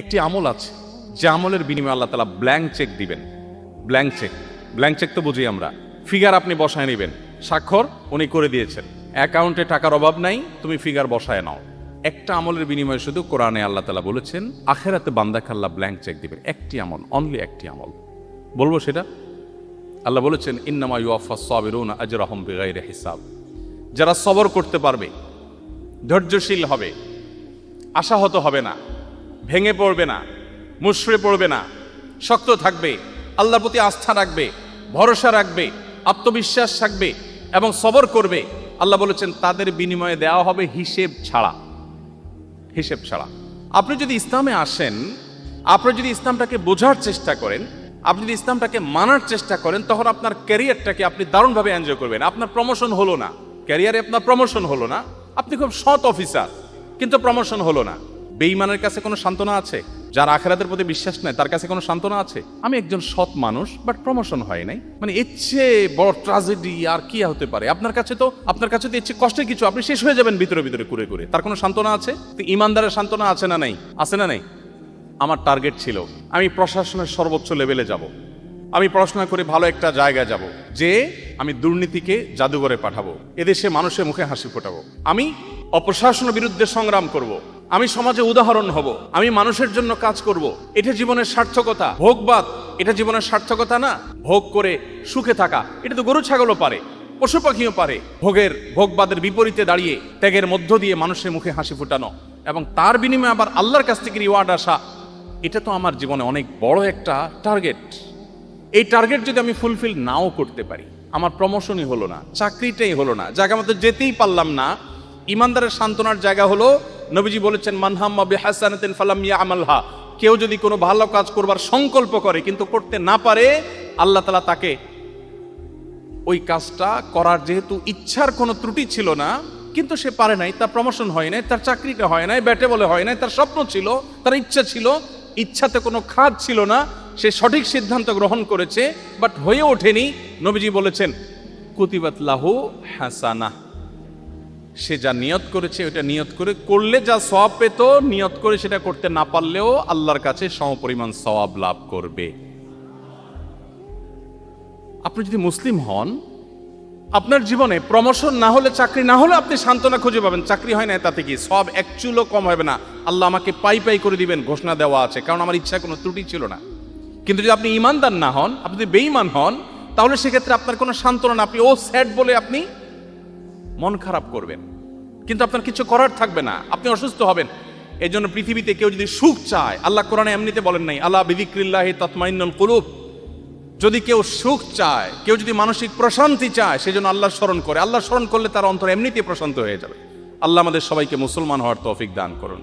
একটি আমল আছে যে আমলের বিনিময়ে আল্লাহ তাআলা ব্ল্যাঙ্ক চেক দিবেন। ব্ল্যাঙ্ক চেক তো বুঝি আমরা, ফিগার আপনি বসায় নেবেন, স্বাক্ষর উনি করে দিয়েছেন, অ্যাকাউন্টে টাকার অভাব নাই, তুমি ফিগার বসায় নাও। একটা আমলের বিনিময়ে শুধু কোরআনে আল্লাহ তাআলা বলেছেন আখিরাতে বান্দাকে আল্লাহ ব্ল্যাঙ্ক চেক দিবেন। একটি আমল, অনলি একটি আমল। বলবো সেটা? আল্লাহ বলেছেন ইন্নামা ইউওয়াফাস সাবিরুনা আজরাহুম বিগাইরি হিসাব। যারা সবর করতে পারবে, ধৈর্যশীল হবে, আশাহত হবে না, ভেঙে পড়বে না, মুষড়ে পড়বে না, শক্ত থাকবে, আল্লাহর প্রতি আস্থা রাখবে, ভরসা রাখবে, আত্মবিশ্বাস রাখবে এবং সবর করবে, আল্লাহ বলেছেন তাদের বিনিময়ে দেওয়া হবে হিসেব ছাড়া। হিসেব ছাড়া। আপনি যদি ইসলামে আসেন, আপনি যদি ইসলামটাকে বোঝার চেষ্টা করেন, আপনি যদি ইসলামটাকে মানার চেষ্টা করেন, তখন আপনার ক্যারিয়ারটাকে আপনি দারুণভাবে এনজয় করবেন। আপনার প্রমোশন হলো না, ক্যারিয়ারে আপনার প্রমোশন হলো না, আপনি খুব সৎ অফিসার কিন্তু প্রমোশন হলো না। বেঈমানের কাছে কোনো সান্ত্বনা আছে? যার আখিরাতের প্রতি বিশ্বাস নাই তার কাছে কোনো সান্ত্বনা আছে? আমি একজন সৎ মানুষ বাট প্রমোশন হয় নাই, মানে এর চেয়ে বড় ট্র্যাজেডি আর কি হতে পারে? আপনার কাছে তো এর চেয়ে কষ্টের কিছু, আপনি শেষ হয়ে যাবেন ভিতরে ভিতরে কুরে কুরে। তার কোনো সান্ত্বনা আছে? তো ইমানদারের সান্ত্বনা আছে না নাই? আছে না নাই? আমার টার্গেট ছিল আমি প্রশাসনের সর্বোচ্চ লেভেলে যাব, আমি পড়াশোনা করে ভালো একটা জায়গায় যাব, যে আমি দুর্নীতিকে জাদুঘরে পাঠাবো, এদেশে মানুষের মুখে হাসি ফোটাবো, আমি অপ্রশাসনের বিরুদ্ধে সংগ্রাম করব, আমি সমাজে উদাহরণ হব, আমি মানুষের জন্য কাজ করব। এটা জীবনের সার্থকতা। ভোগবাদ এটা জীবনের সার্থকতা না। ভোগ করে সুখে থাকা এটা তো গরু ছাগলও পারে, পশু পাখিও পারে। ভোগবাদের বিপরীতে দাঁড়িয়ে ত্যাগের মধ্য দিয়ে মানুষের মুখে হাসি ফোটানো এবং তার বিনিময়ে আবার আল্লাহর কাছ থেকে রিওয়ার্ড আসা, এটা তো আমার জীবনে অনেক বড় একটা টার্গেট। এই টার্গেট যদি আমি ফুলফিল নাও করতে পারি, আমার প্রমোশনই হলো না, চাকরিটাই হলো না, জায়গা মতো যেতেই পারলাম না, ইমানদারের সান্ত্বনার জায়গা হলো নবীজি বলেছেন মানহাম্মা বিহাসানাতিন ফালাম ইয়ামালহা। কেউ যদি কোনো ভালো কাজ করবার সংকল্প করে কিন্তু করতে না পারে, আল্লাহ তাআলা তাকে ওই কাজটা করার যেহেতু ইচ্ছার কোনো ত্রুটি ছিল না, কিন্তু সে পারে নাই, তার প্রমোশন হয় নাই, তার চাকরিটা হয় নাই, ব্যাটে বলে হয় নাই, তার স্বপ্ন ছিল, তার ইচ্ছা ছিল, ইচ্ছাতে কোনো খাদ ছিল না, সে সঠিক সিদ্ধান্ত গ্রহণ করেছে বাট হয়ে ওঠেনি। নবীজি বলেছেন কুতিবাত লাহু হাসানাহ। সে যা নিয়ত করেছে ওটা নিয়ত করে করলে যা সওয়াব পেত, নিয়ত করে সেটা করতে না পারলেও আল্লাহর কাছে সমপরিমাণ সওয়াব লাভ করবে। আপনি যদি মুসলিম হন, আপনার জীবনে প্রমোশন না হলে, চাকরি না হলে আপনি সান্ত্বনা খুঁজে পাবেন। চাকরি হয় না তাতে কি সওয়াব এক চুলও কম হবে না, আল্লাহ আমাকে পাই পাই করে দিবেন ঘোষণা দেওয়া আছে, কারণ আমার ইচ্ছা কোনো ত্রুটি ছিল না। কিন্তু যদি আপনি ইমানদার না হন, আপনি যদি বেঈমান হন, তাহলে সেক্ষেত্রে আপনার কোনো সান্ত্বনা না, আপনি ও স্যাড বলে আপনি মন খারাপ করবেন, কিন্তু আপনার কিছু করার থাকবে না, আপনি অসুস্থ হবেন। এই জন্য পৃথিবীতে কেউ যদি সুখ চায়, আল্লাহ কোরআনে এমনিতে বলেন নাই আলা বিযিক্রিল্লাহি তাতমাইন্নুল কুলুব, যদি কেউ সুখ চায়, কেউ যদি মানসিক প্রশান্তি চায়, সেজন্য আল্লাহর স্মরণ করে। আল্লাহর স্মরণ করলে তার অন্তর এমনিতেই প্রশান্ত হয়ে যাবে। আল্লাহ আমাদের সবাইকে মুসলমান হওয়ার তৌফিক দান করুন।